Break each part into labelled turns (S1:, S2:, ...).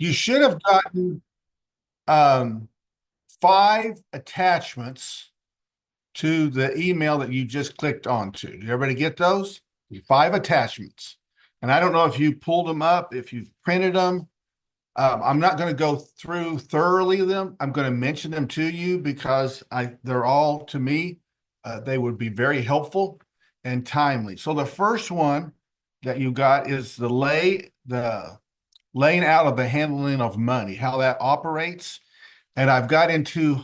S1: You should have gotten um, 5 attachments to the email that you just clicked onto. Did everybody get those? 5 attachments. And I don't know if you pulled them up, if you've printed them. I'm not going to go through thoroughly them. I'm going to mention them to you because they're all to me. They would be very helpful and timely. So the first one that you got is the laying out of the handling of money, how that operates. And I've got into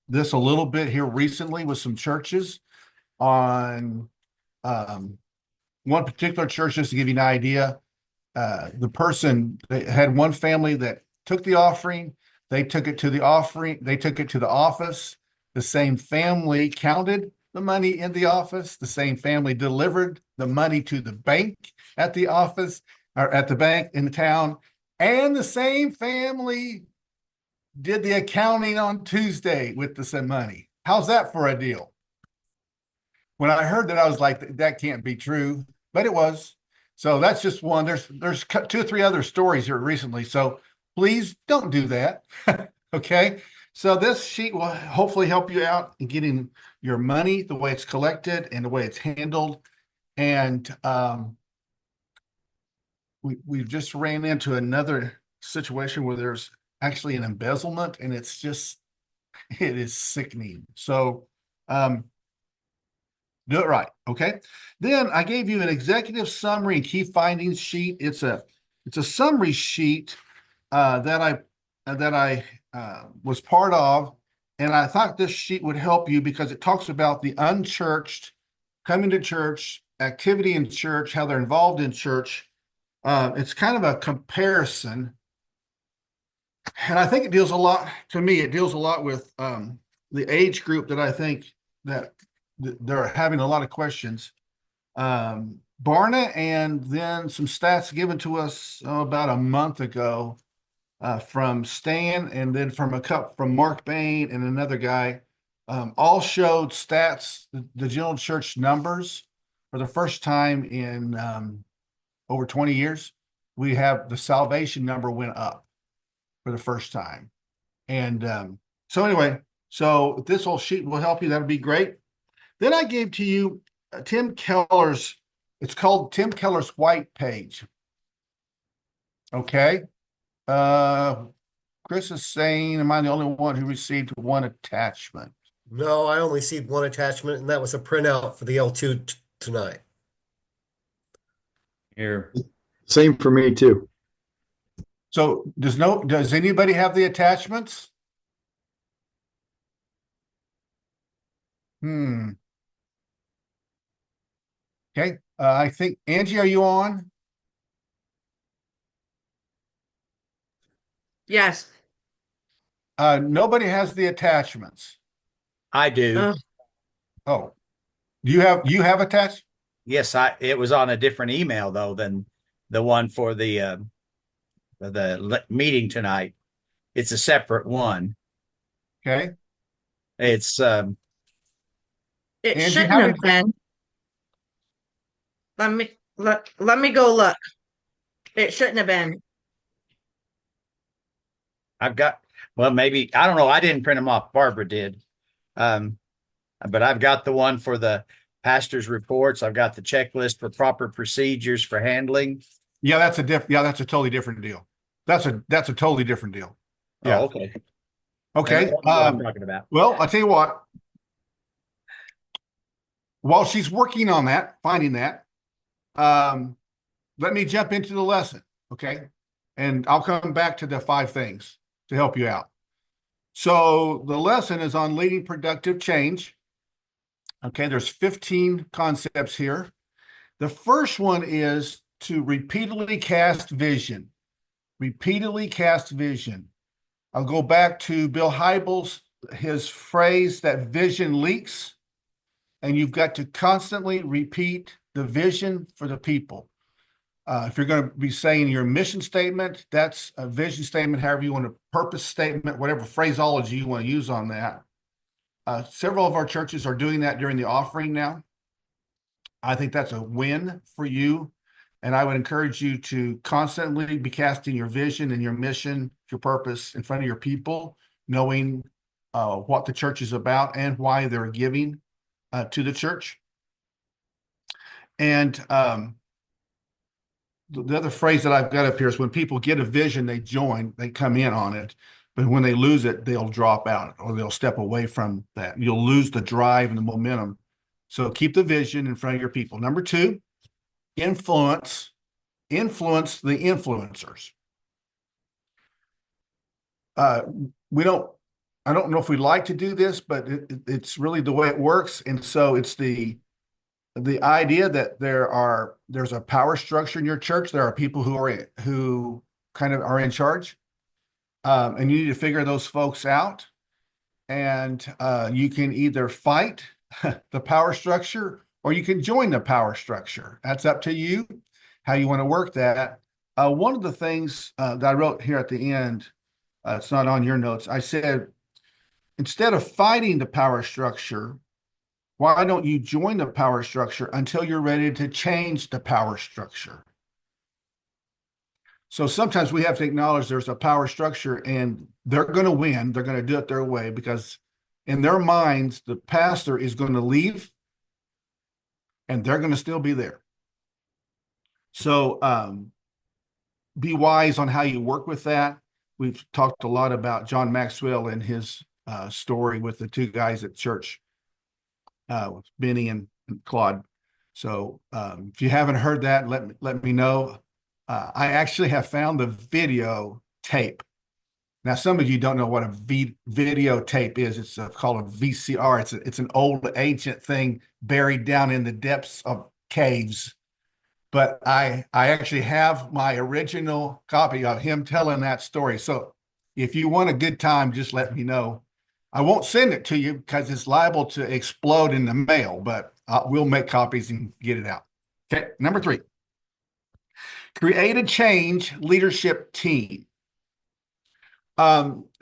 S1: this a little bit here recently with some churches on one particular church, just to give you an idea. They had one family that took the offering, they took it to the office. The same family counted the money in the office. The same family delivered the money to the bank at the office or at the bank in the town. And the same family did the accounting on Tuesday with the same money. How's that for a deal? When I heard that, I was like, that can't be true, but it was. So that's just one. There's 2 or 3 other stories here recently. So please don't do that. Okay. So this sheet will hopefully help you out in getting your money, the way it's collected and the way it's handled. And we've just ran into another situation where there's actually an embezzlement, and it is sickening. So do it right. Okay. Then I gave you an executive summary and key findings sheet. It's a summary sheet that I was part of, and I thought this sheet would help you because it talks about the unchurched coming to church, activity in church, how they're involved in church. It's kind of a comparison, and I think it deals a lot. To me, it deals a lot with the age group that I think that they're having a lot of questions. Barna, and then some stats given to us about a month ago from Stan, and then from Mark Bain and another guy, all showed stats, the general church numbers for the first time in over 20 years. We have the salvation number went up for the first time. And so anyway, so this whole sheet will help you. That would be great. Then I gave to you Tim Keller's, it's called Tim Keller's white page. Okay. Chris is saying, am I the only one who received one attachment?
S2: No, I only received one attachment, and that was a printout for the L2 tonight.
S3: Here.
S4: Same for me too.
S1: So does anybody have the attachments? Okay. I think, Angie, are you on?
S5: Yes.
S1: Nobody has the attachments.
S3: I do.
S1: Oh, you have attached?
S3: Yes, it was on a different email though than the one for the meeting tonight. It's a separate one.
S1: Okay.
S3: It's
S5: It
S1: Angie,
S5: shouldn't have been. Let me go look. It shouldn't have been.
S3: I've got, well, maybe, I don't know. I didn't print them off. Barbara did. But I've got the one for the pastor's reports. I've got the checklist for proper procedures for handling.
S1: Yeah, that's a totally different deal. That's a totally different deal. Yeah.
S3: Oh, okay.
S1: Okay.
S3: That's what I'm talking about.
S1: Well, I'll tell you what. While she's working on that, finding that, let me jump into the lesson. Okay. And I'll come back to the 5 things to help you out. So the lesson is on leading productive change. Okay, there's 15 concepts here. The first one is to repeatedly cast vision. Repeatedly cast vision. I'll go back to Bill Hybels, his phrase that vision leaks, and you've got to constantly repeat the vision for the people. If you're going to be saying your mission statement, that's a vision statement, however you want a purpose statement, whatever phraseology you want to use on that. Several of our churches are doing that during the offering now. I think that's a win for you And I would encourage you to constantly be casting your vision and your mission, your purpose in front of your people, knowing what the church is about and why they're giving to the church. And the other phrase that I've got up here is when people get a vision, they join, they come in on it. But when they lose it, they'll drop out or they'll step away from that. You'll lose the drive and the momentum. So keep the vision in front of your people. Number two, influence the influencers. I don't know if we like to do this, but it's really the way it works. And so it's the idea that there's a power structure in your church. There are people who kind of are in charge. And you need to figure those folks out. And you can either fight the power structure or you can join the power structure. That's up to you, how you want to work that. One of the things that I wrote here at the end, it's not on your notes. I said, instead of fighting the power structure, why don't you join the power structure until you're ready to change the power structure? So sometimes we have to acknowledge there's a power structure and they're going to win. They're going to do it their way because in their minds, the pastor is going to leave and they're going to still be there. So be wise on how you work with that. We've talked a lot about John Maxwell and his story with the two guys at church, with Benny and Claude. So if you haven't heard that, let me know. I actually have found the video tape. Now, some of you don't know what a video tape is. It's called a VCR. It's an old ancient thing buried down in the depths of caves. But I actually have my original copy of him telling that story. So if you want a good time, just let me know. I won't send it to you because it's liable to explode in the mail, but we'll make copies and get it out. Okay, number 3. Create a change leadership team.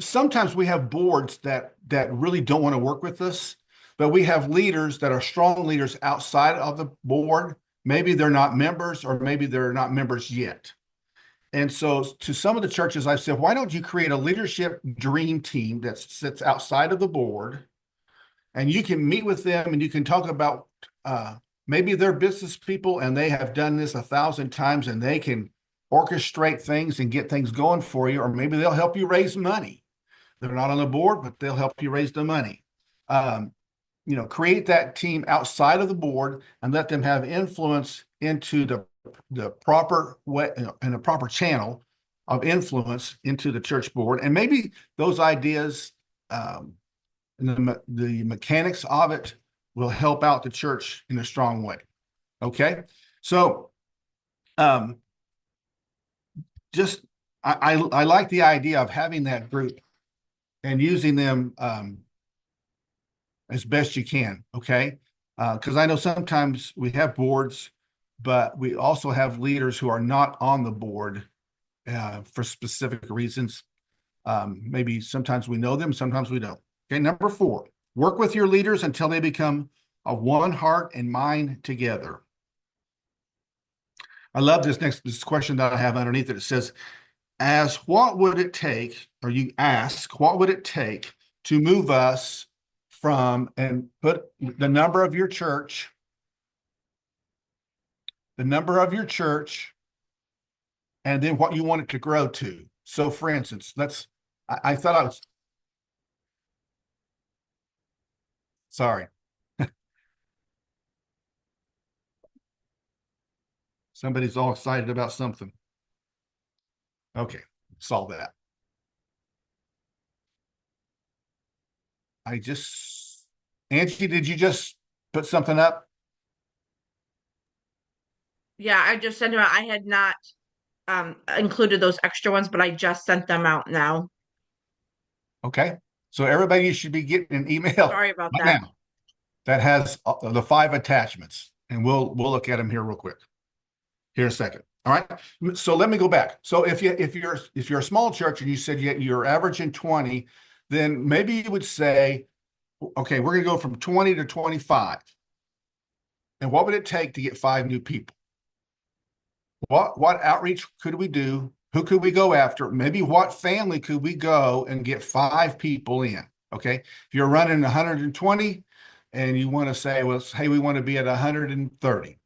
S1: Sometimes we have boards that really don't want to work with us, but we have leaders that are strong leaders outside of the board. Maybe they're not members or maybe they're not members yet. And so to some of the churches, I've said, why don't you create a leadership dream team that sits outside of the board and you can meet with them and you can talk about maybe they're business people and they have done this 1,000 times and they can orchestrate things and get things going for you, or maybe they'll help you raise money. They're not on the board, but they'll help you raise the money. Create that team outside of the board and let them have influence into the proper way and a proper channel of influence into the church board. And maybe those ideas and the mechanics of it will help out the church in a strong way. Okay. So, I like the idea of having that group and using them as best you can. Okay. Because I know sometimes we have boards, but we also have leaders who are not on the board for specific reasons. Maybe sometimes we know them, sometimes we don't. Okay. Number 4, work with your leaders until they become a one heart and mind together. I love this question that I have underneath it. It says, what would it take to move us from, and put the number of your church, and then what you want it to grow to. So for instance, I thought I was, sorry. Somebody's all excited about something. Okay, solve that. Angie, did you just put something up?
S5: Yeah, I just sent them out. I had not included those extra ones, but I just sent them out now.
S1: Okay, so everybody should be getting an email
S5: Sorry about
S1: right
S5: that.
S1: now that has the 5 attachments, and we'll look at them here real quick. Here in a second. All right. So let me go back. So if you're a small church and you said you're averaging 20, then maybe you would say, okay, we're going to go from 20 to 25. And what would it take to get 5 new people? What outreach could we do? Who could we go after? Maybe what family could we go and get 5 people in? Okay. If you're running 120 and you want to say, well, hey, we want to be at 130,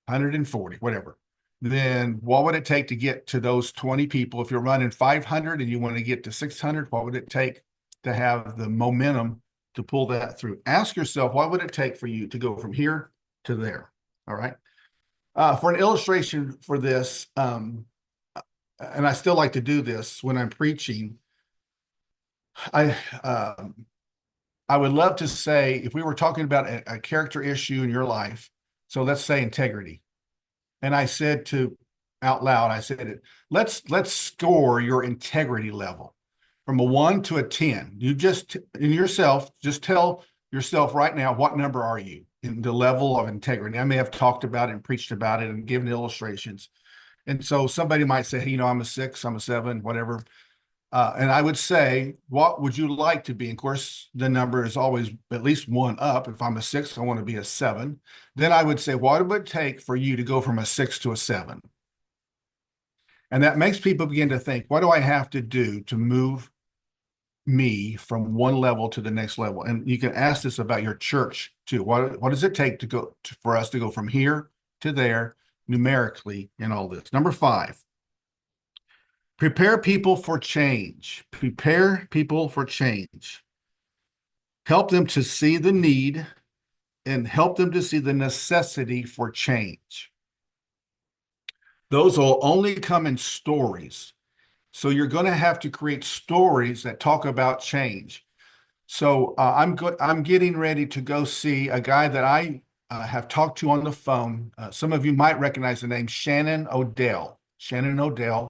S1: 140, whatever. Then what would it take to get to those 20 people? If you're running 500 and you want to get to 600, what would it take to have the momentum to pull that through? Ask yourself, what would it take for you to go from here to there? All right. For an illustration for this, and I still like to do this when I'm preaching, I would love to say, if we were talking about a character issue in your life, so let's say integrity, and I said out loud, I said, let's score your integrity level from a 1 to a 10. You just tell yourself right now, what number are you in the level of integrity? I may have talked about it and preached about it and given illustrations. And so somebody might say, hey, I'm a 6, I'm a 7, whatever. And I would say, what would you like to be? And of course, the number is always at least 1 up. If I'm a 6, I want to be a 7. Then I would say, what would it take for you to go from a 6 to a 7? And that makes people begin to think, what do I have to do to move me from one level to the next level? And you can ask this about your church too. What does it take for us to go from here to there numerically in all this? Number 5, prepare people for change. Prepare people for change. Help them to see the need and help them to see the necessity for change. Those will only come in stories. So you're going to have to create stories that talk about change. So I'm getting ready to go see a guy that I have talked to on the phone. Some of you might recognize the name Shannon Odell. Shannon Odell,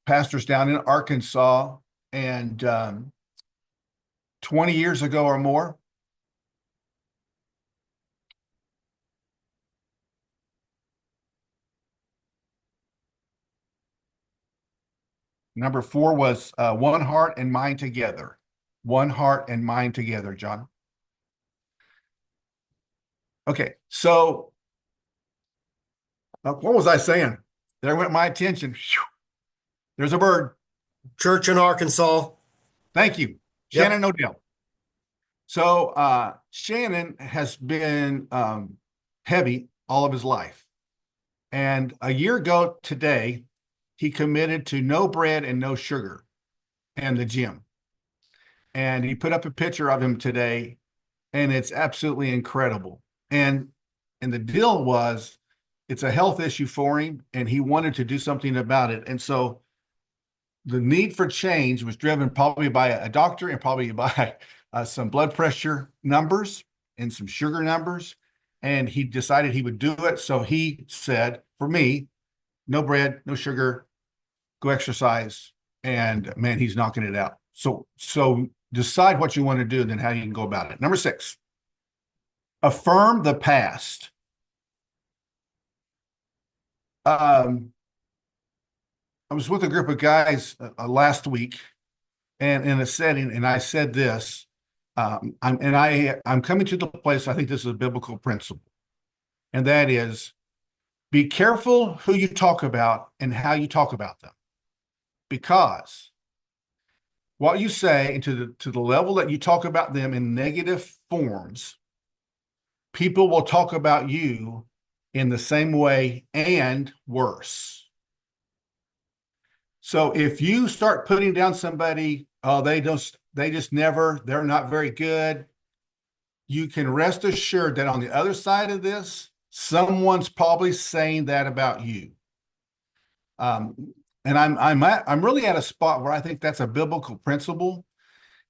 S1: pastors down in Arkansas, and 20 years ago or more, number 4 was one heart and mind together. One heart and mind together, John. Okay, so what was I saying? There went my attention. Whew. There's a bird.
S2: Church in Arkansas.
S1: Thank you, Shannon Odell. So Shannon has been heavy all of his life. And a year ago today, he committed to no bread and no sugar and the gym. And he put up a picture of him today, and it's absolutely incredible. And the deal was, it's a health issue for him, and he wanted to do something about it. And so the need for change was driven probably by a doctor and probably by some blood pressure numbers and some sugar numbers. And he decided he would do it. So he said, for me, no bread, no sugar, go exercise. And man, he's knocking it out. So decide what you want to do, and then how you can go about it. Number 6, affirm the past. I was with a group of guys last week, and in a setting, and I said this, I'm coming to the place, I think this is a biblical principle, and that is, be careful who you talk about and how you talk about them, because what you say, and to the level that you talk about them in negative forms, people will talk about you in the same way and worse. So if you start putting down somebody, oh, they're not very good, you can rest assured that on the other side of this, someone's probably saying that about you. And I'm really at a spot where I think that's a biblical principle.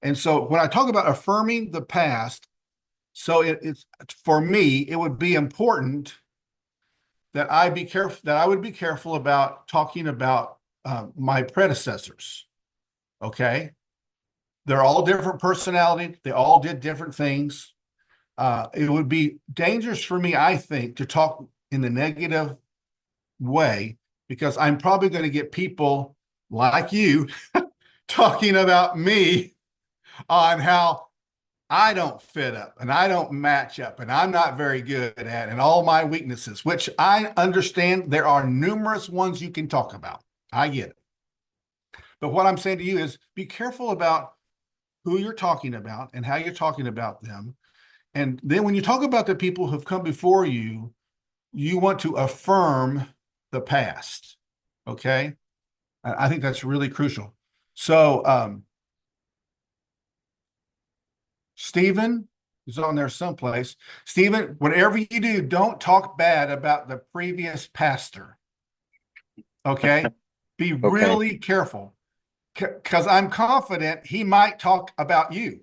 S1: And so when I talk about affirming the past, so it's for me, it would be important that I would be careful about talking about my predecessors. Okay. They're all different personality. They all did different things. It would be dangerous for me, I think, to talk in the negative way, because I'm probably going to get people like you talking about me on how I don't fit up and I don't match up and I'm not very good at and all my weaknesses, which I understand there are numerous ones you can talk about. I get it. But what I'm saying to you is be careful about who you're talking about and how you're talking about them. And then when you talk about the people who've come before you, you want to affirm the past. Okay. I think that's really crucial. So, Stephen is on there someplace. Stephen, whatever you do, don't talk bad about the previous pastor. Okay. Be really careful because I'm confident he might talk about you.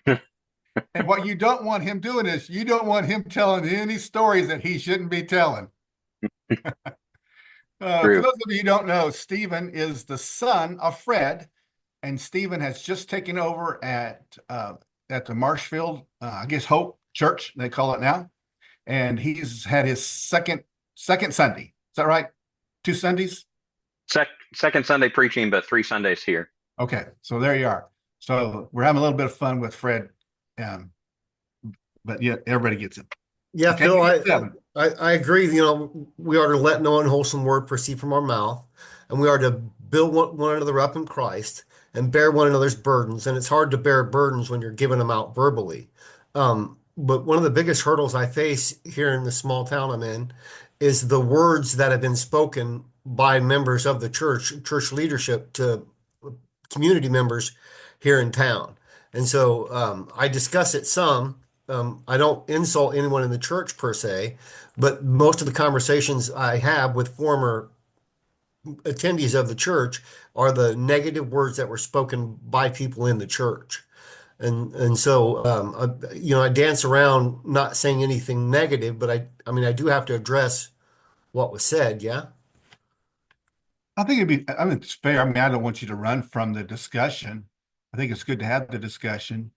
S1: And what you don't want him doing is you don't want him telling any stories that he shouldn't be telling. For those of you who don't know, Stephen is the son of Fred, and Stephen has just taken over at the Marshfield, I guess Hope Church, they call it now. And he's had his second Sunday. Is that right? 2 Sundays?
S6: Second Sunday preaching, but 3 Sundays here.
S1: Okay, so there you are. So we're having a little bit of fun with Fred, but yeah, everybody gets it.
S2: Yeah,
S1: Okay,
S2: Phil, I agree. You know, we are to let no unwholesome word proceed from our mouth, and we are to build one another up in Christ and bear one another's burdens. And it's hard to bear burdens when you're giving them out verbally. But one of the biggest hurdles I face here in the small town I'm in is the words that have been spoken by members of the church leadership to community members here in town. And so I discuss it some. I don't insult anyone in the church per se, but most of the conversations I have with former attendees of the church are the negative words that were spoken by people in the church. And so, I dance around not saying anything negative, but I mean, I do have to address what was said. Yeah.
S1: I think it's fair. I mean, I don't want you to run from the discussion. I think it's good to have the discussion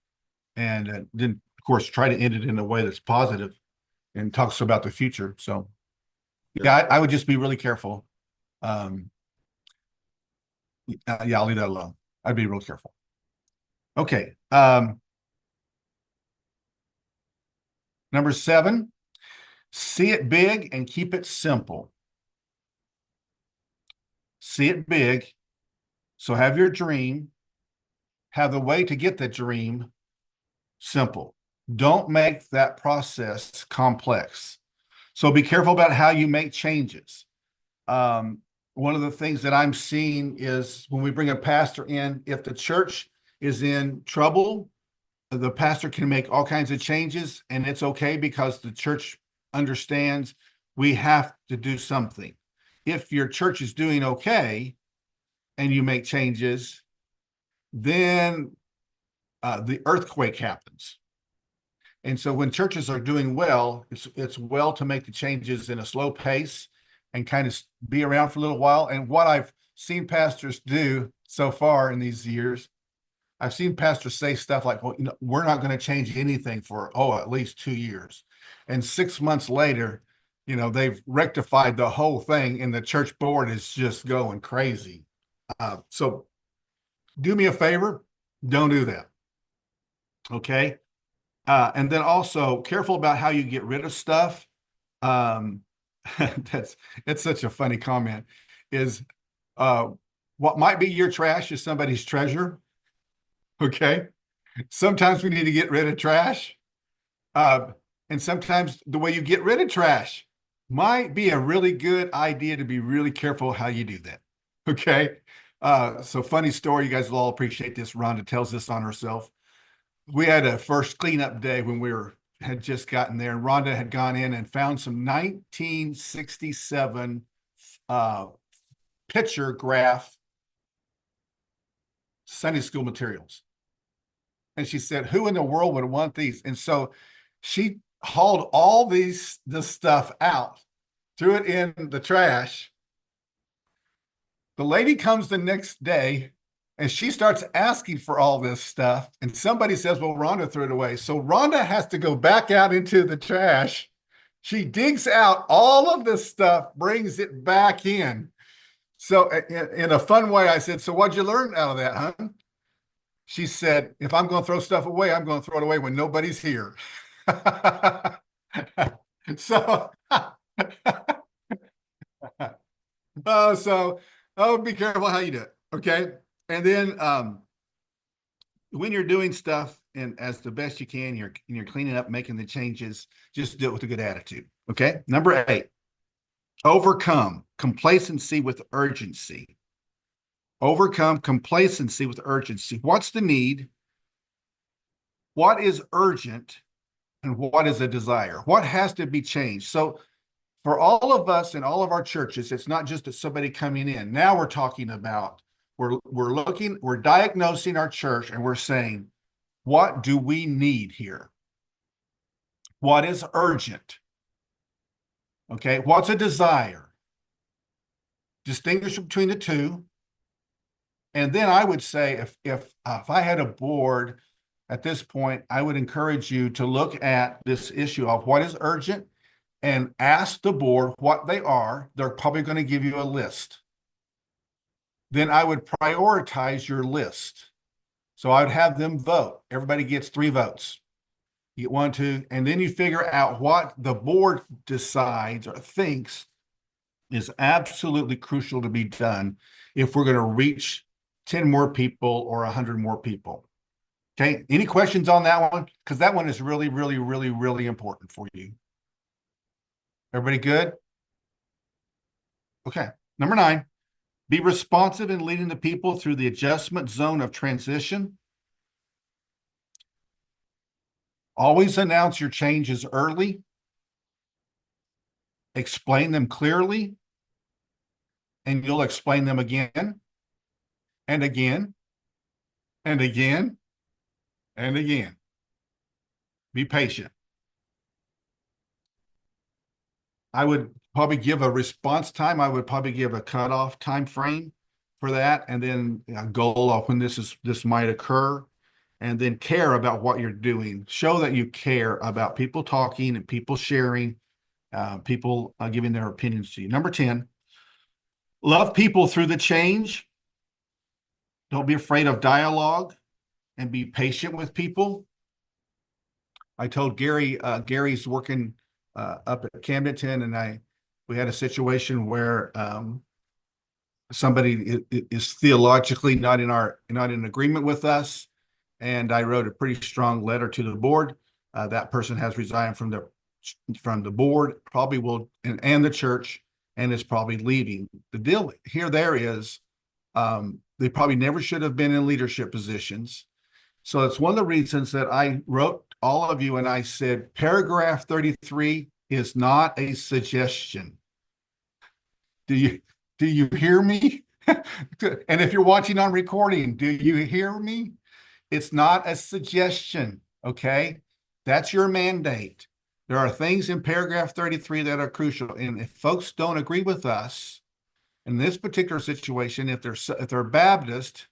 S1: and then, of course, try to end it in a way that's positive and talks about the future. So, yeah, I would just be really careful. Yeah, I'll leave that alone. I'd be real careful. Okay. Number 7, see it big and keep it simple. See it big. So have your dream, have the way to get the dream simple. Don't make that process complex. So be careful about how you make changes. One of the things that I'm seeing is when we bring a pastor in, if the church is in trouble, the pastor can make all kinds of changes, and it's okay because the church understands we have to do something. If your church is doing okay and you make changes, then the earthquake happens. And so when churches are doing well, it's well to make the changes in a slow pace and kind of be around for a little while. And what I've seen pastors do so far in these years, I've seen pastors say stuff like, well, we're not going to change anything for, at least 2 years. And 6 months later, they've rectified the whole thing and the church board is just going crazy. So do me a favor, don't do that. Okay. And then also careful about how you get rid of stuff. It's such a funny comment is, what might be your trash is somebody's treasure. Okay. Sometimes we need to get rid of trash. And sometimes the way you get rid of trash might be a really good idea to be really careful how you do that. Okay. So funny story. You guys will all appreciate this. Rhonda tells this on herself. We had a first cleanup day when had just gotten there, and Rhonda had gone in and found some 1967 picture graph Sunday school materials. And she said, who in the world would want these? And so she hauled all this stuff out, threw it in the trash. The lady comes the next day and she starts asking for all this stuff. And somebody says, well, Rhonda threw it away. So Rhonda has to go back out into the trash. She digs out all of this stuff, brings it back in. So in a fun way, I said, so what'd you learn out of that, huh? She said, if I'm going to throw stuff away, I'm going to throw it away when nobody's here. So, be careful how you do it. Okay. And then, when you're doing stuff and as the best you can, you're cleaning up, making the changes, just do it with a good attitude. Okay. Number 8, overcome complacency with urgency. Overcome complacency with urgency. What's the need? What is urgent? And what is a desire? What has to be changed? So for all of us in all of our churches, it's not just somebody coming in. Now we're talking about, we're diagnosing our church and we're saying, what do we need here? What is urgent? Okay, what's a desire? Distinguish between the two. And then I would say if I had a board at this point, I would encourage you to look at this issue of what is urgent and ask the board what they are. They're probably going to give you a list. Then I would prioritize your list. So I would have them vote. Everybody gets 3 votes. You get 1, 2, and then you figure out what the board decides or thinks is absolutely crucial to be done if we're going to reach 10 more people or 100 more people. Okay, any questions on that one? Because that one is really, really, really, really important for you. Everybody good? Okay, number 9, be responsive in leading the people through the adjustment zone of transition. Always announce your changes early. Explain them clearly. And you'll explain them again and again and again and again. Be patient. I would probably give a response time. I would probably give a cutoff time frame for that, and then a goal of when this might occur, and then care about what you're doing. Show that you care about people talking and people sharing, people giving their opinions to you. Number 10, love people through the change. Don't be afraid of dialogue and be patient with people. I told Gary, Gary's working up at Camdenton, and we had a situation where somebody is theologically not in agreement with us, and I wrote a pretty strong letter to the board. That person has resigned from the board, probably will, and the church, and is probably leaving. The deal there is they probably never should have been in leadership positions. So it's one of the reasons that I wrote all of you and I said, paragraph 33 is not a suggestion. Do you hear me? And if you're watching on recording, do you hear me? It's not a suggestion, okay? That's your mandate. There are things in paragraph 33 that are crucial. And if folks don't agree with us in this particular situation, if they're Baptist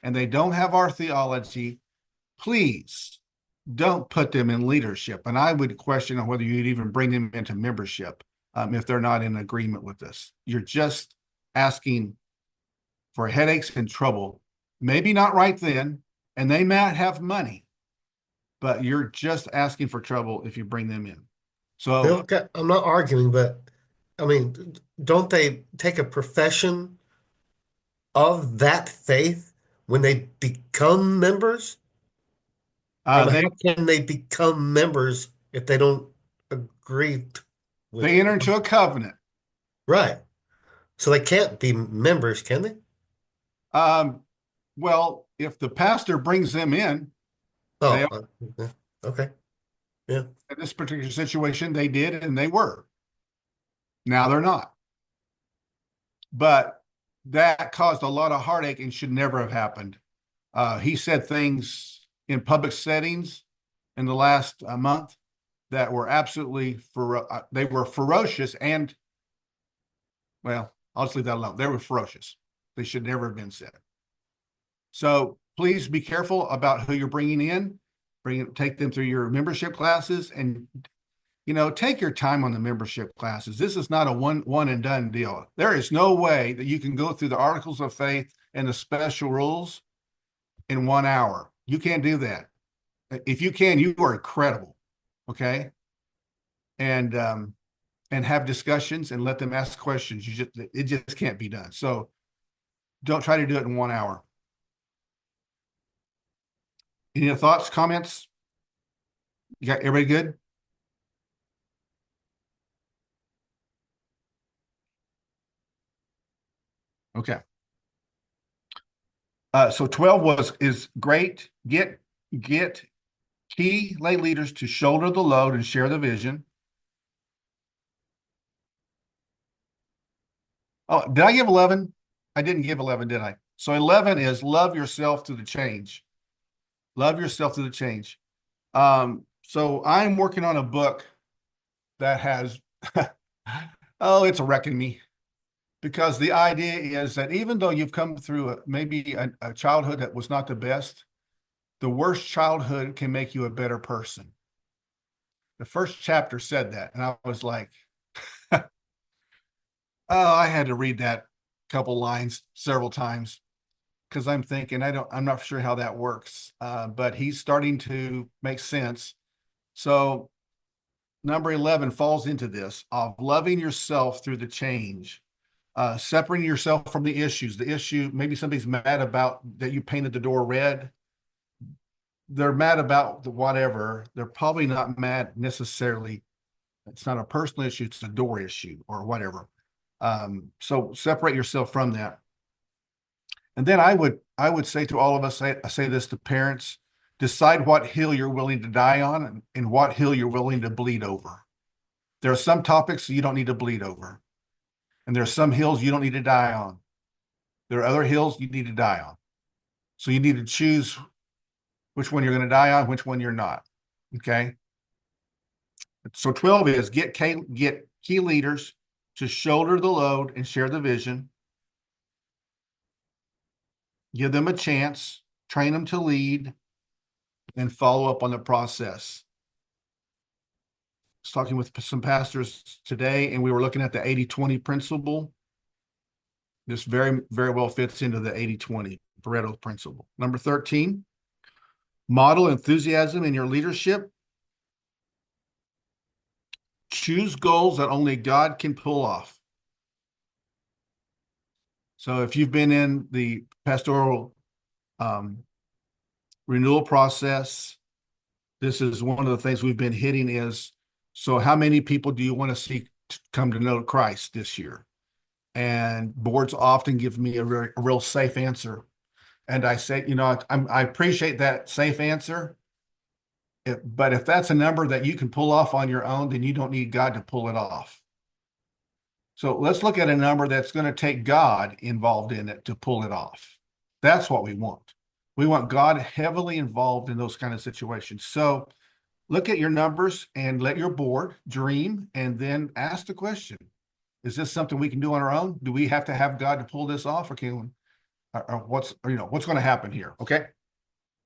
S1: and they don't have our theology, please don't put them in leadership. And I would question whether you'd even bring them into membership if they're not in agreement with this. You're just asking for headaches and trouble. Maybe not right then, and they might have money, but you're just asking for trouble if you bring them in. So
S2: Okay, I'm not arguing, but I mean, don't they take a profession of that faith when they become members? I mean, how can they become members if they don't agree with
S1: they enter into a covenant.
S2: Right. So they can't be members, can they?
S1: Well, if the pastor brings them in,
S2: Oh, okay. Yeah.
S1: in this particular situation, they did, and they were. Now they're not. But that caused a lot of heartache and should never have happened. He said things in public settings in the last month that were absolutely they were ferocious, and well, I'll just leave that alone. They were ferocious. They should never have been said. So please be careful about who you're bringing in. Take them through your membership classes, and take your time on the membership classes. This is not a one and done deal. There is no way that you can go through the articles of faith and the special rules in 1 hour. You can't do that. If you can, you are incredible. Okay. And have discussions and let them ask questions. It just can't be done. So don't try to do it in 1 hour. Any other thoughts, comments? You got everybody good? Okay. So 12 is great. Get key lay leaders to shoulder the load and share the vision. Oh, did I give 11? I didn't give 11, did I? So 11 is love yourself through the change. Love yourself through the change. So I'm working on a book that has, oh, it's wrecking me. Because the idea is that even though you've come through maybe a childhood that was not the best, the worst childhood can make you a better person. The first chapter said that, and I was like, oh, I had to read that couple lines several times because I'm thinking I'm not sure how that works, but he's starting to make sense. So number 11 falls into this of loving yourself through the change. Separating yourself from the issues. The issue, maybe somebody's mad about that you painted the door red. They're mad about the whatever. They're probably not mad necessarily. It's not a personal issue. It's a door issue or whatever. So separate yourself from that. And then I would say to all of us, I say this to parents, decide what hill you're willing to die on and what hill you're willing to bleed over. There are some topics you don't need to bleed over. And there are some hills you don't need to die on. There are other hills you need to die on. So you need to choose which one you're going to die on, which one you're not. Okay. So 12 is get key leaders to shoulder the load and share the vision. Give them a chance, train them to lead, and follow up on the process. I was talking with some pastors today, and we were looking at the 80-20 principle. This very, very well fits into the 80-20 Pareto principle. Number 13, model enthusiasm in your leadership. Choose goals that only God can pull off. So if you've been in the pastoral renewal process, this is one of the things we've been hitting is, so how many people do you want to see come to know Christ this year? And boards often give me a real safe answer. And I say, I appreciate that safe answer. But if that's a number that you can pull off on your own, then you don't need God to pull it off. So let's look at a number that's going to take God involved in it to pull it off. That's what we want. We want God heavily involved in those kind of situations. So look at your numbers and let your board dream and then ask the question. Is this something we can do on our own? Do we have to have God to pull this off, or what's going to happen here? Okay.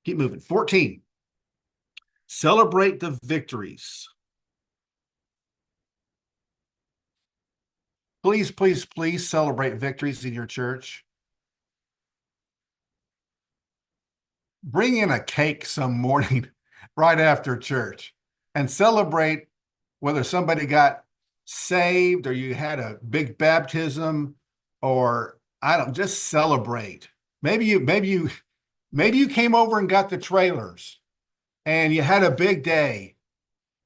S1: Keep moving. 14. Celebrate the victories. Please, please, please celebrate victories in your church. Bring in a cake some morning right after church and celebrate whether somebody got saved or you had a big baptism, or just celebrate. Maybe you came over and got the trailers and you had a big day.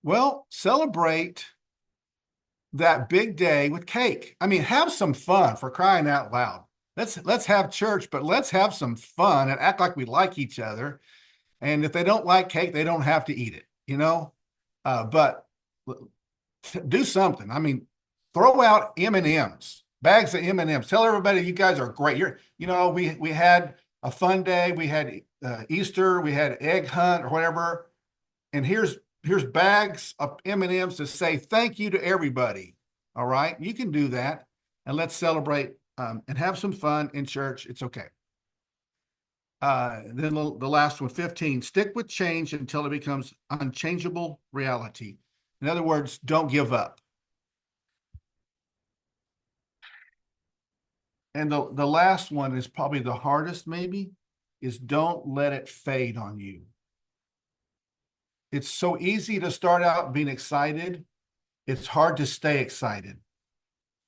S1: Well, celebrate that big day with cake. I mean, have some fun, for crying out loud. Let's have church, but let's have some fun and act like we like each other. And if they don't like cake, they don't have to eat it, but do something. I mean, throw out M&Ms, bags of M&Ms. Tell everybody you guys are great. We had a fun day. We had Easter. We had egg hunt or whatever. And here's bags of M&Ms to say thank you to everybody. All right, you can do that, and let's celebrate and have some fun in church. It's okay. Then the last one, 15, stick with change until it becomes unchangeable reality. In other words, don't give up. And the last one is probably the hardest, maybe. is don't let it fade on you. It's so easy to start out being excited. It's hard to stay excited.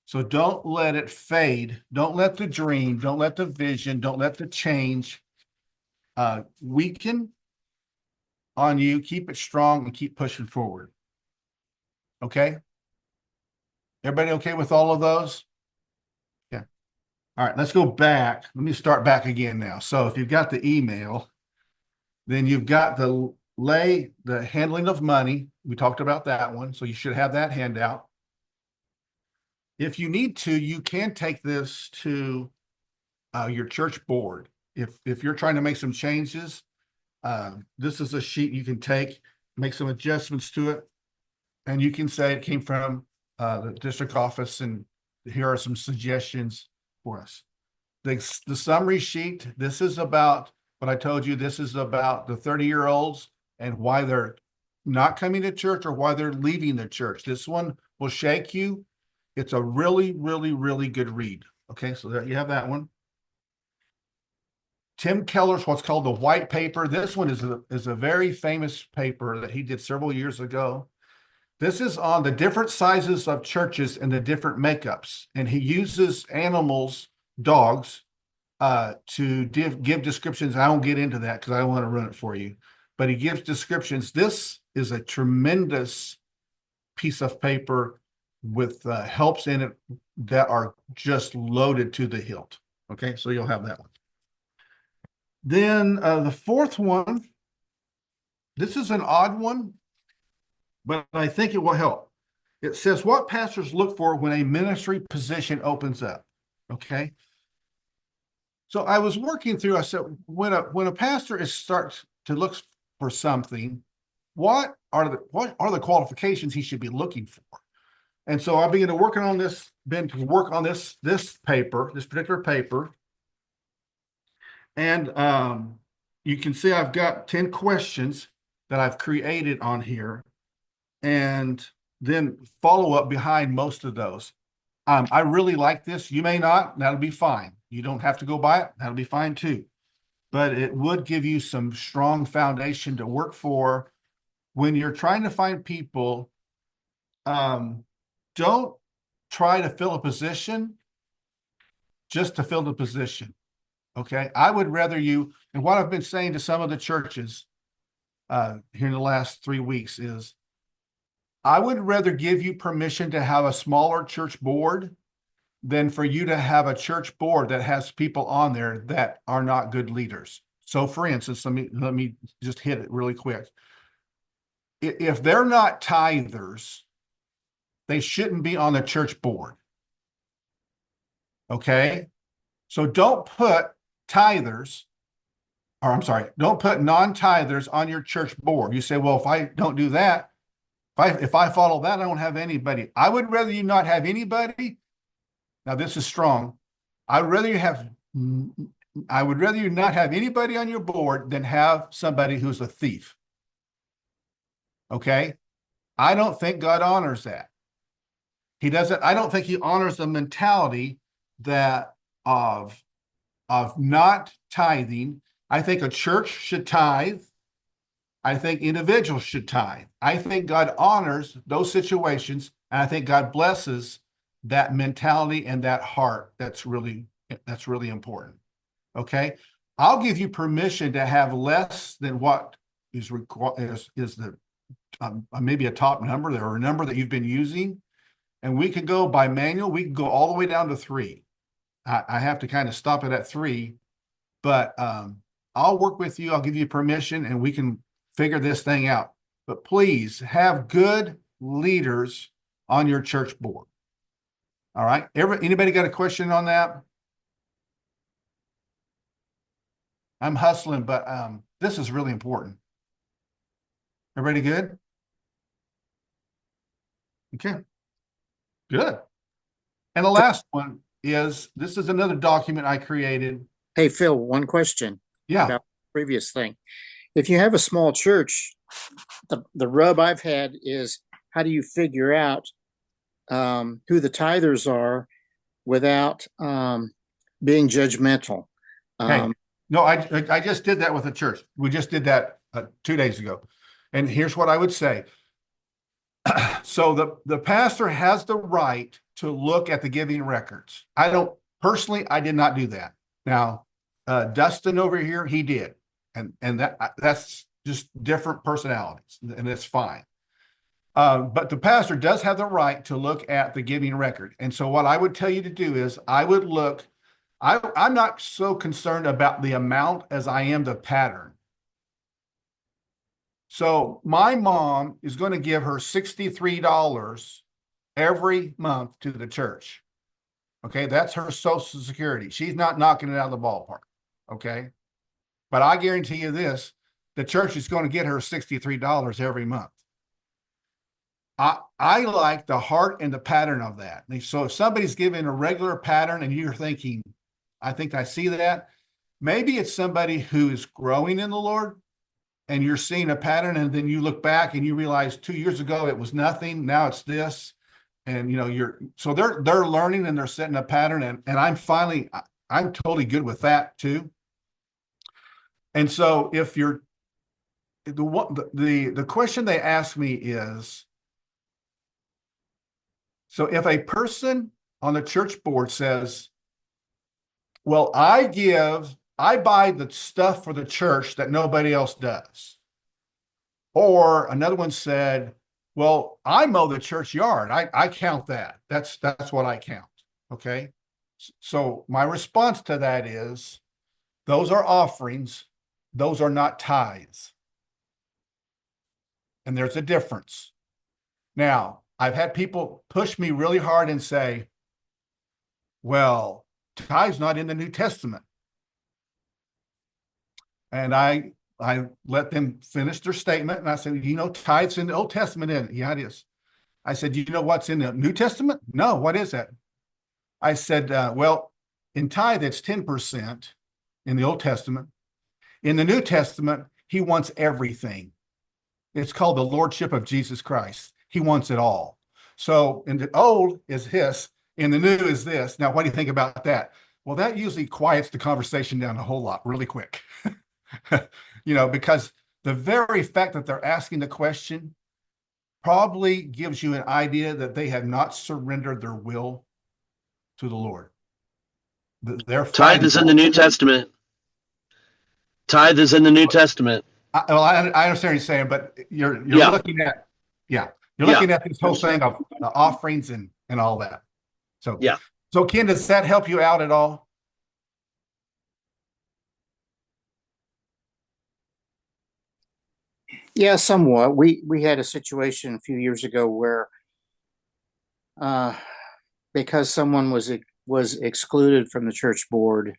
S1: So don't let it fade. Don't let the dream, don't let the vision, don't let the change weaken on you. Keep it strong and keep pushing forward. Okay? Everybody okay with all of those? Yeah. All right, let's go back. Let me start back again now. So if you've got the email, then you've got the handling of money. We talked about that one. So you should have that handout. If you need to, you can take this to your church board. If you're trying to make some changes, this is a sheet you can take, make some adjustments to it, and you can say it came from the district office, and here are some suggestions for us. The summary sheet, this is about what I told you. This is about the 30-year-olds and why they're not coming to church or why they're leaving the church. This one will shake you. It's a really, really, really good read. Okay, so there you have that one. Tim Keller's what's called the white paper. This one is a very famous paper that he did several years ago. This is on the different sizes of churches and the different makeups. And he uses animals, dogs, to give descriptions. I won't get into that because I don't want to run it for you. But he gives descriptions. This is a tremendous piece of paper with helps in it that are just loaded to the hilt. Okay, so you'll have that one. Then the fourth one, this is an odd one, but I think it will help. It says what pastors look for when a ministry position opens up. Okay. So I was working through, I said, when a pastor starts to look for something, what are the qualifications he should be looking for? And so I began to work on this paper, this particular paper. And you can see I've got 10 questions that I've created on here, and then follow up behind most of those. I really like this. You may not, that'll be fine. You don't have to go buy it. That'll be fine too. But it would give you some strong foundation to work for when you're trying to find people. Don't try to fill a position just to fill the position. Okay. I would rather you, and what I've been saying to some of the churches here in the last 3 weeks is, I would rather give you permission to have a smaller church board than for you to have a church board that has people on there that are not good leaders. So for instance, let me just hit it really quick. If they're not tithers, they shouldn't be on the church board. Okay. So don't put tithers, or I'm sorry, don't put non-tithers on your church board. You say, well, if I don't do that, if I follow that, I don't have anybody. I would rather you not have anybody. Now this is strong. I would rather you not have anybody on your board than have somebody who's a thief. Okay. I don't think God honors that. He doesn't. I don't think he honors the mentality that of not tithing. I think a church should tithe. I think individuals should tithe. I think God honors those situations, and I think God blesses that mentality and that heart. That's really important. Okay, I'll give you permission to have less than what is required is the maybe a top number or a number that you've been using, and we could go by manual. We can go all the way down to 3. I have to kind of stop it at 3, but I'll work with you. I'll give you permission, and we can figure this thing out. But please have good leaders on your church board. All right. Anybody got a question on that? I'm hustling, but this is really important. Everybody good? Okay. Good. And the last one is, this is another document I created.
S7: Hey, Phil, one question
S1: Yeah.
S7: about the previous thing. If you have a small church, the rub I've had is, how do you figure out who the tithers are without being judgmental?
S1: Okay. No, I just did that with a church. We just did that 2 days ago. And here's what I would say. So the pastor has the right to look at the giving records. I did not do that. Now, Dustin over here, he did. And that's just different personalities, and it's fine. But the pastor does have the right to look at the giving record. And so what I would tell you to do is I would look, I'm not so concerned about the amount as I am the pattern. So my mom is going to give her $63 every month to the church. Okay, that's her Social Security. She's not knocking it out of the ballpark. Okay. But I guarantee you this, the church is going to get her $63 every month. I like the heart and the pattern of that. So if somebody's giving a regular pattern and you're thinking, I think I see that, maybe it's somebody who is growing in the Lord and you're seeing a pattern, and then you look back and you realize 2 years ago it was nothing, now it's this. And so they're learning and they're setting a pattern, and I'm totally good with that too. And so if you're the question they ask me is, so if a person on the church board says, well, I buy the stuff for the church that nobody else does. Or another one said, well, I mow the church yard. I count that. That's what I count. Okay. So my response to that is, those are offerings. Those are not tithes. And there's a difference. Now, I've had people push me really hard and say, well, tithes not in the New Testament. And I let them finish their statement. And I said, tithes in the Old Testament, isn't it? Yeah, it is. I said, you know what's in the New Testament? No, what is that? I said, well, in tithe, it's 10% in the Old Testament. In the New Testament, he wants everything. It's called the Lordship of Jesus Christ. He wants it all. So in the old is his, in the new is this. Now, what do you think about that? Well, that usually quiets the conversation down a whole lot really quick. Because the very fact that they're asking the question probably gives you an idea that they have not surrendered their will to the Lord.
S8: Tithe is in the New Testament. Tithe is in the New Testament.
S1: I understand what you're saying, but you're looking at, looking at this whole thing of the offerings and all that. So, So Ken, does that help you out at all?
S7: Yeah, somewhat. We had a situation a few years ago where, because someone was excluded from the church board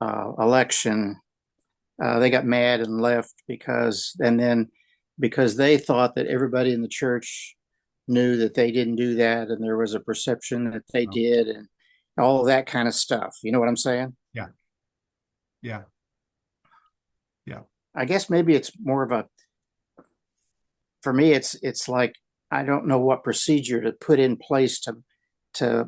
S7: election, they got mad and left because they thought that everybody in the church knew that they didn't do that, and there was a perception that they did, and all of that kind of stuff. You know what I'm saying?
S1: Yeah.
S7: I guess maybe it's more of for me, it's like, I don't know what procedure to put in place to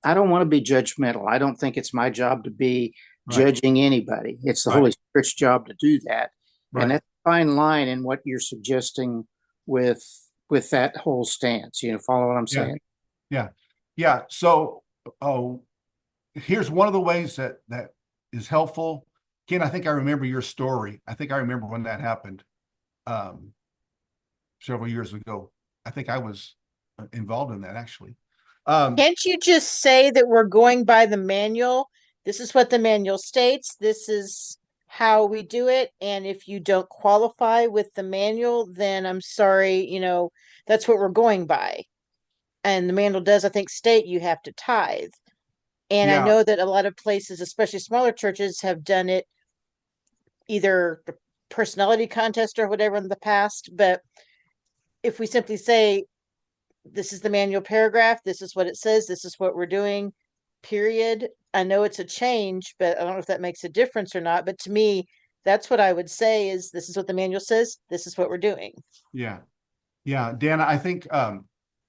S7: I don't want to be judgmental. I don't think it's my job to be judging anybody. It's the Holy Spirit's job to do that.
S1: Right.
S7: And that's a fine line in what you're suggesting with that whole stance. Follow what I'm saying?
S1: Yeah. So, here's one of the ways that is helpful. Ken, I think I remember your story. I think I remember when that happened several years ago. I think I was involved in that, actually.
S9: Can't you just say that we're going by the manual? This is what the manual states. This is how we do it. And if you don't qualify with the manual, then I'm sorry, that's what we're going by. And the manual does, I think, state you have to tithe. And I know that a lot of places, especially smaller churches, have done it either the personality contest or whatever in the past. But if we simply say, this is the manual paragraph, this is what it says, this is what we're doing, period. I know it's a change, but I don't know if that makes a difference or not. But to me, that's what I would say is, this is what the manual says, this is what we're doing.
S1: Yeah. Dana, I think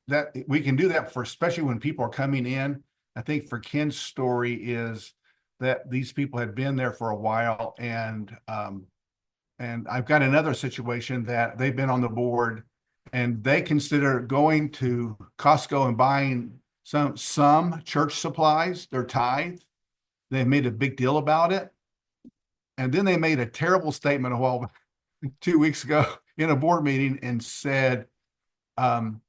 S1: that we can do that especially when people are coming in. I think for Ken's story is that these people had been there for a while, and I've got another situation that they've been on the board and they consider going to Costco and buying some church supplies, their tithe. They made a big deal about it. And then they made a terrible statement 2 weeks ago in a board meeting and said, well,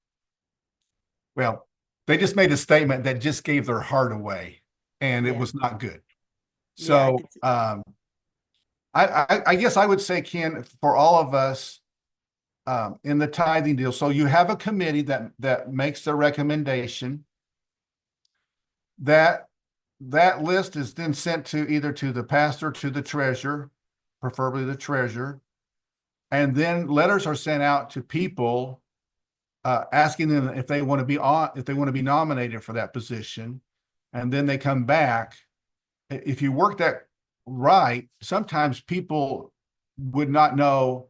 S1: they just made a statement that just gave their heart away, and it was not good. So, I guess I would say, Ken, for all of us, in the tithing deal, so you have a committee that makes the recommendation. That list is then sent to either to the pastor, to the treasurer, preferably the treasurer, and then letters are sent out to people asking them if they want to be nominated for that position, and then they come back. If you work that right, sometimes people would not know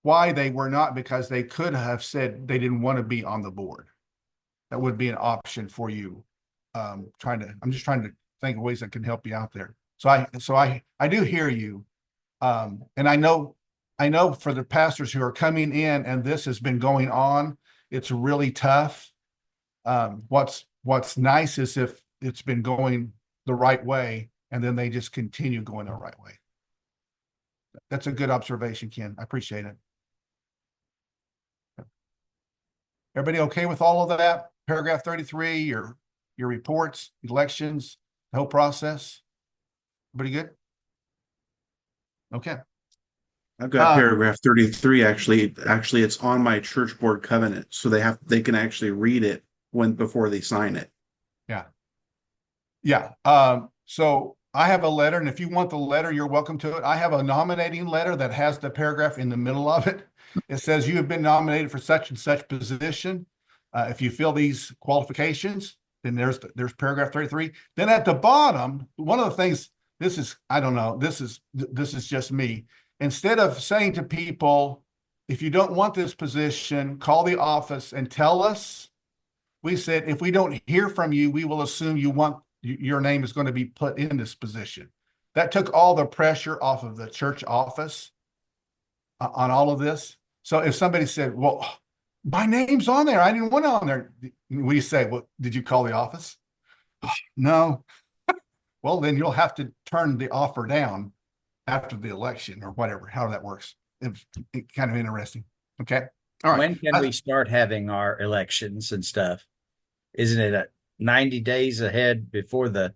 S1: why they were not, because they could have said they didn't want to be on the board. That would be an option for you. I'm just trying to think of ways that can help you out there. So I do hear you. And I know for the pastors who are coming in and this has been going on, it's really tough. What's nice is if it's been going the right way and then they just continue going the right way. That's a good observation, Ken. I appreciate it. Everybody okay with all of that? Paragraph 33, your reports, elections, the whole process. Everybody good? Okay.
S10: I've got paragraph 33. Actually, it's on my church board covenant, so they can actually read it before they sign it.
S1: Yeah. So I have a letter, and if you want the letter, you're welcome to it. I have a nominating letter that has the paragraph in the middle of it. It says you have been nominated for such and such position. If you fill these qualifications, then there's paragraph 33. Then at the bottom, one of the things, I don't know, this is just me. Instead of saying to people, if you don't want this position, call the office and tell us. We said, if we don't hear from you, we will assume your name is going to be put in this position. That took all the pressure off of the church office on all of this. So if somebody said, well, my name's on there, I didn't want it on there. We say, well, did you call the office? No. Well, then you'll have to turn the offer down after the election or whatever, how that works. It's kind of interesting. Okay. All right.
S3: When can we start having our elections and stuff? Isn't it 90 days ahead before the?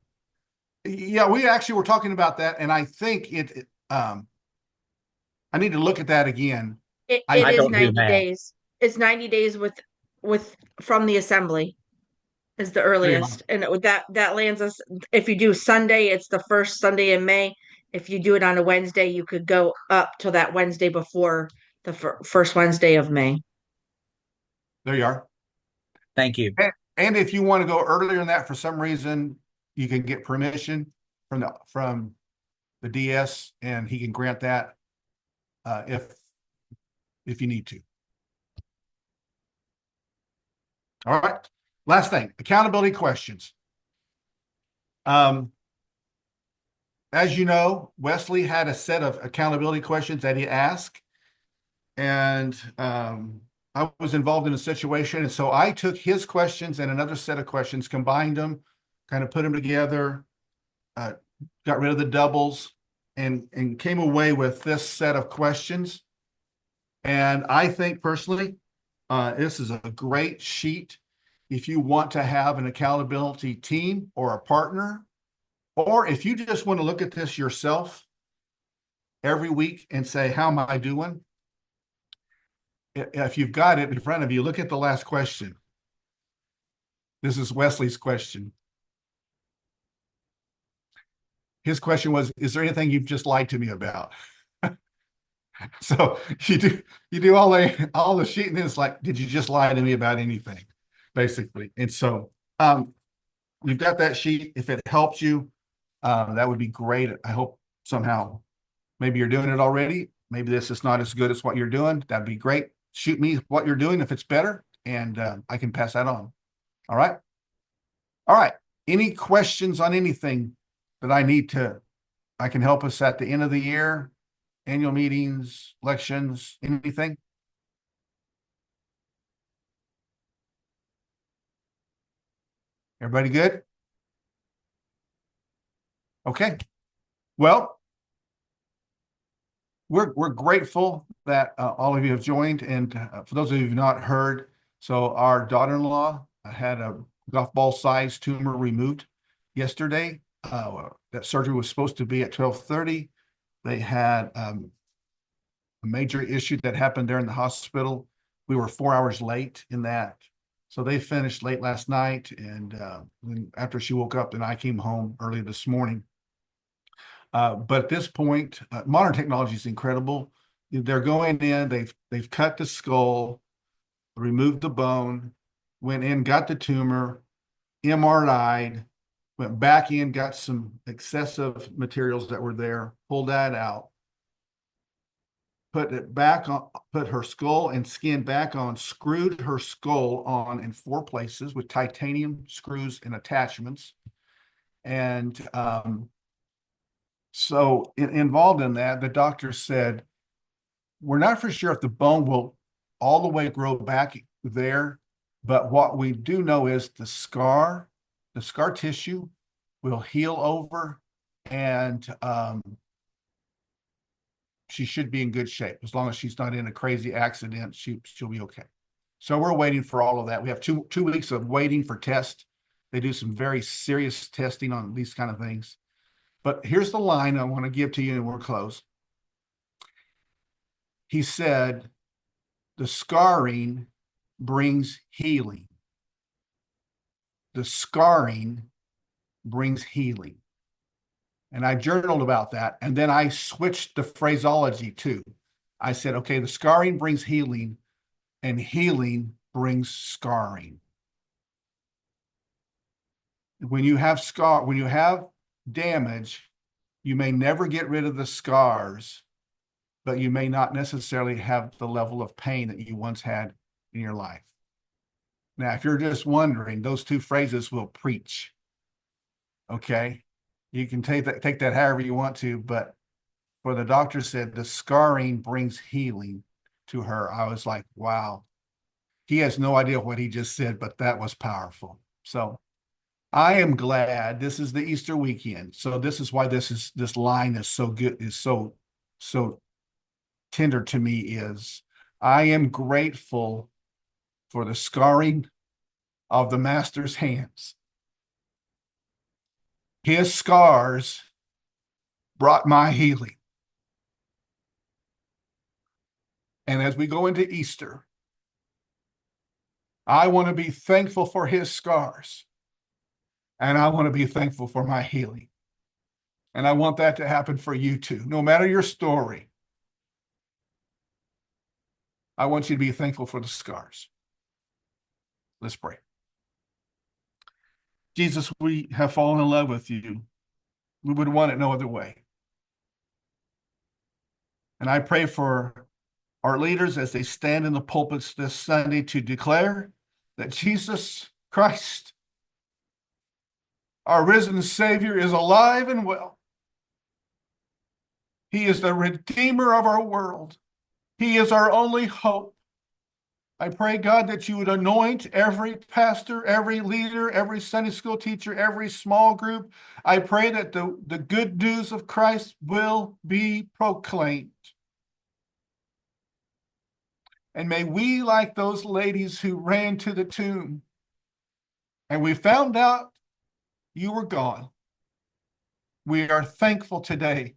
S1: Yeah, we actually were talking about that, and I think I need to look at that again.
S5: It is 90 days. It's 90 days with from the assembly is the earliest, and that lands us. If you do Sunday, it's the first Sunday in May. If you do it on a Wednesday, you could go up to that Wednesday before the first Wednesday of May.
S1: There you are.
S3: Thank you.
S1: And if you want to go earlier than that for some reason, you can get permission from the DS, and he can grant that if you need to. All right. Last thing, accountability questions. As you know, Wesley had a set of accountability questions that he asked, and I was involved in a situation, and so I took his questions and another set of questions, combined them, kind of put them together, got rid of the doubles, and came away with this set of questions. And I think personally, this is a great sheet if you want to have an accountability team or a partner, or if you just want to look at this yourself every week and say, how am I doing? If you've got it in front of you, look at the last question. This is Wesley's question. His question was, is there anything you've just lied to me about? So you do all the sheet, and then it's like, did you just lie to me about anything? Basically. And so you've got that sheet. If it helps you, that would be great. I hope somehow, maybe you're doing it already. Maybe this is not as good as what you're doing. That'd be great. Shoot me what you're doing if it's better, and I can pass that on. All right. All right. Any questions on anything that I can help us at the end of the year, annual meetings, elections, anything? Everybody good? Okay. Well, we're grateful that all of you have joined. And for those of you who've not heard, so our daughter-in-law had a golf ball size tumor removed yesterday. That surgery was supposed to be at 12:30. They had a major issue that happened there in the hospital. We were 4 hours late in that. So they finished late last night. And then after she woke up, then I came home early this morning. But at this point, modern technology is incredible. They're going in, they've cut the skull, removed the bone, went in, got the tumor, MRI'd, went back in, got some excessive materials that were there, pulled that out, put it back on, put her skull and skin back on, screwed her skull on in 4 places with titanium screws and attachments. And so involved in that, the doctor said, we're not for sure if the bone will all the way grow back there, but what we do know is the scar tissue will heal over, and she should be in good shape. As long as she's not in a crazy accident, she'll be okay. So we're waiting for all of that. We have two weeks of waiting for tests. They do some very serious testing on these kind of things. But here's the line I want to give to you, and we're close. He said, the scarring brings healing. The scarring brings healing. And I journaled about that. And then I switched the phraseology too. I said, okay, the scarring brings healing, and healing brings scarring. When you have damage, you may never get rid of the scars, but you may not necessarily have the level of pain that you once had in your life. Now, if you're just wondering, those 2 phrases will preach. Okay? You can take that however you want to, but for the doctor said the scarring brings healing to her, I was like, wow. He has no idea what he just said, but that was powerful. So I am glad this is the Easter weekend. So this is why this line is so good, is so tender to me, is I am grateful for the scarring of the Master's hands. His scars brought my healing. And as we go into Easter, I want to be thankful for his scars. And I want to be thankful for my healing. And I want that to happen for you too. No matter your story, I want you to be thankful for the scars. Let's pray. Jesus, we have fallen in love with you. We would want it no other way. And I pray for our leaders as they stand in the pulpits this Sunday to declare that Jesus Christ, our risen Savior, is alive and well. He is the Redeemer of our world. He is our only hope. I pray, God, that you would anoint every pastor, every leader, every Sunday school teacher, every small group. I pray that the good news of Christ will be proclaimed. And may we, like those ladies who ran to the tomb, and we found out you were gone. We are thankful today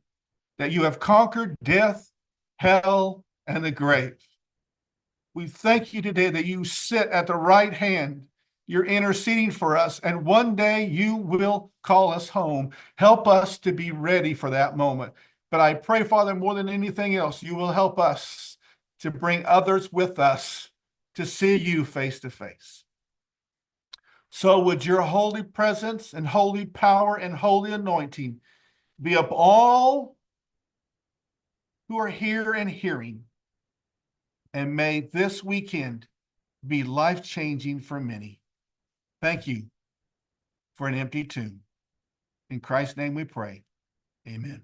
S1: that you have conquered death, hell, and the grave. We thank you today that you sit at the right hand. You're interceding for us, and one day you will call us home. Help us to be ready for that moment. But I pray, Father, more than anything else, you will help us to bring others with us to see you face to face. So would your holy presence and holy power and holy anointing be up all who are here and hearing. And may this weekend be life-changing for many. Thank you for an empty tomb. In Christ's name we pray. Amen.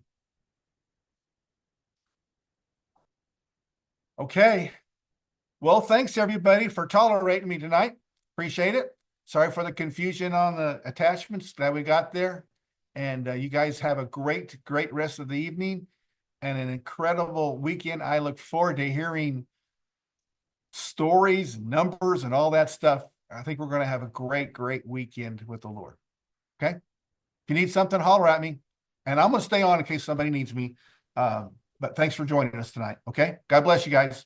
S1: Okay. Well, thanks everybody for tolerating me tonight. Appreciate it. Sorry for the confusion on the attachments that we got there. And you guys have a great rest of the evening and an incredible weekend. I look forward to hearing stories, numbers, and all that stuff. I think we're going to have a great weekend with the Lord. Okay. If you need something, holler at me. And I'm going to stay on in case somebody needs me. But thanks for joining us tonight. Okay. God bless you guys.